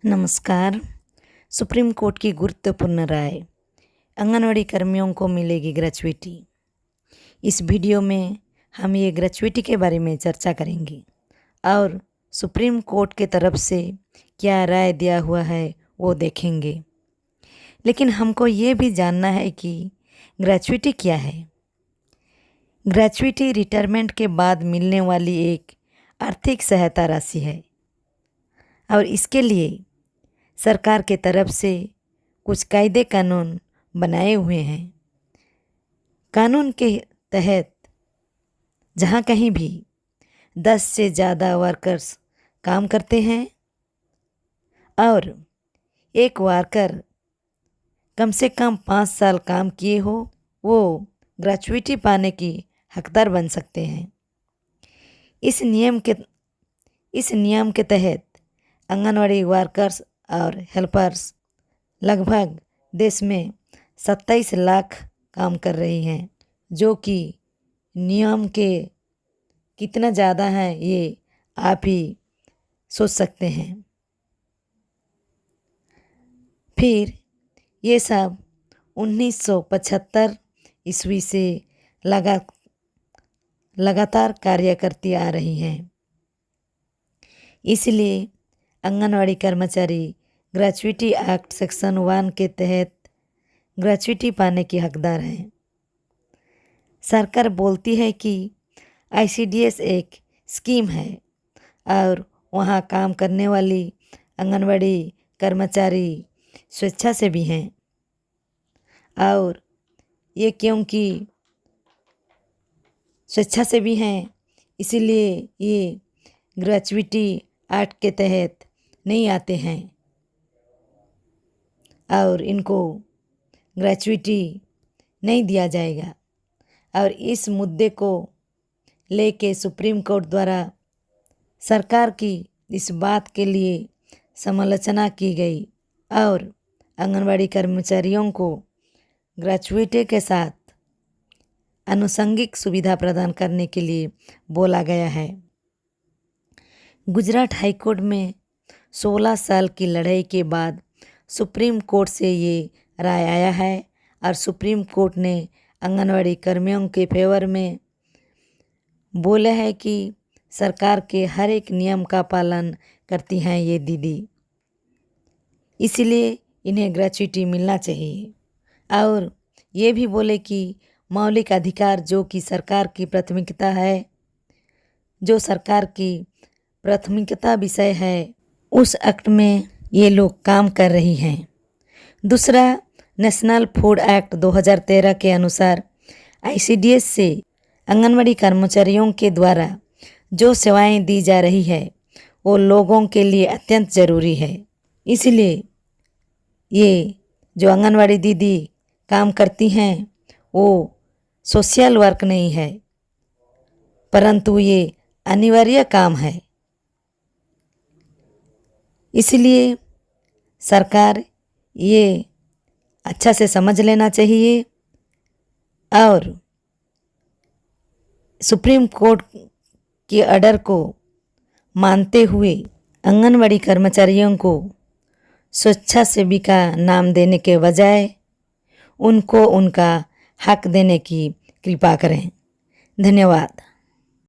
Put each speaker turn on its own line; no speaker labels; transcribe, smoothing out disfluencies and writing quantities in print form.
नमस्कार। Supreme court की गुरुत्वपूर्ण राय, आंगनवाड़ी कर्मियों को मिलेगी ग्रेच्युटी। इस वीडियो में हम ये ग्रेच्युटी के बारे में चर्चा करेंगे और सुप्रीम कोर्ट के तरफ से क्या राय दिया हुआ है वो देखेंगे। लेकिन हमको ये भी जानना है कि ग्रेच्युटी क्या है। ग्रेच्युटी रिटायरमेंट के बाद मिलने वाली एक आर्थिक सहायता राशि है और इसके लिए सरकार के तरफ से कुछ कायदे कानून बनाए हुए हैं। कानून के तहत जहाँ कहीं भी 10 से ज़्यादा वर्कर्स काम करते हैं और एक वर्कर कम से कम 5 साल काम किए हो, वो ग्रेच्युटी पाने की हकदार बन सकते हैं। इस नियम के तहत आंगनवाड़ी वर्कर्स और हेल्पर्स लगभग देश में 27 लाख काम कर रही हैं, जो कि नियम के कितना ज़्यादा है ये आप ही सोच सकते हैं। फिर ये सब 1975 ईस्वी से लगातार कार्य करती आ रही हैं। इसलिए आंगनवाड़ी कर्मचारी ग्रेच्युटी एक्ट सेक्शन 1 के तहत ग्रेच्युटी पाने की हकदार हैं। सरकार बोलती है कि ICDS एक स्कीम है और वहाँ काम करने वाली आंगनवाड़ी कर्मचारी स्वेच्छा से भी हैं और ये क्योंकि स्वेच्छा से भी हैं इसीलिए ये ग्रेच्युटी एक्ट के तहत नहीं आते हैं और इनको ग्रेच्युटी नहीं दिया जाएगा। और इस मुद्दे को लेके सुप्रीम कोर्ट द्वारा सरकार की इस बात के लिए समालोचना की गई और आंगनवाड़ी कर्मचारियों को ग्रेच्युटी के साथ आनुषंगिक सुविधा प्रदान करने के लिए बोला गया है। गुजरात हाईकोर्ट में 16 साल की लड़ाई के बाद सुप्रीम कोर्ट से ये राय आया है और सुप्रीम कोर्ट ने आंगनवाड़ी कर्मियों के फेवर में बोला है कि सरकार के हर एक नियम का पालन करती हैं ये दीदी, इसलिए इन्हें ग्रेच्युटी मिलना चाहिए। और ये भी बोले कि मौलिक अधिकार जो कि सरकार की प्राथमिकता है, जो सरकार की प्राथमिकता विषय है, उस एक्ट में ये लोग काम कर रही हैं। दूसरा, नेशनल फूड एक्ट 2013 के अनुसार ICDS से आंगनवाड़ी कर्मचारियों के द्वारा जो सेवाएं दी जा रही है वो लोगों के लिए अत्यंत ज़रूरी है। इसलिए ये जो आंगनवाड़ी दीदी काम करती हैं वो सोशल वर्क नहीं है, परंतु ये अनिवार्य काम है। इसलिए सरकार ये अच्छा से समझ लेना चाहिए और सुप्रीम कोर्ट के ऑर्डर को मानते हुए आंगनवाड़ी कर्मचारियों को स्वेच्छा सेविका नाम देने के बजाय उनको उनका हक देने की कृपा करें। धन्यवाद।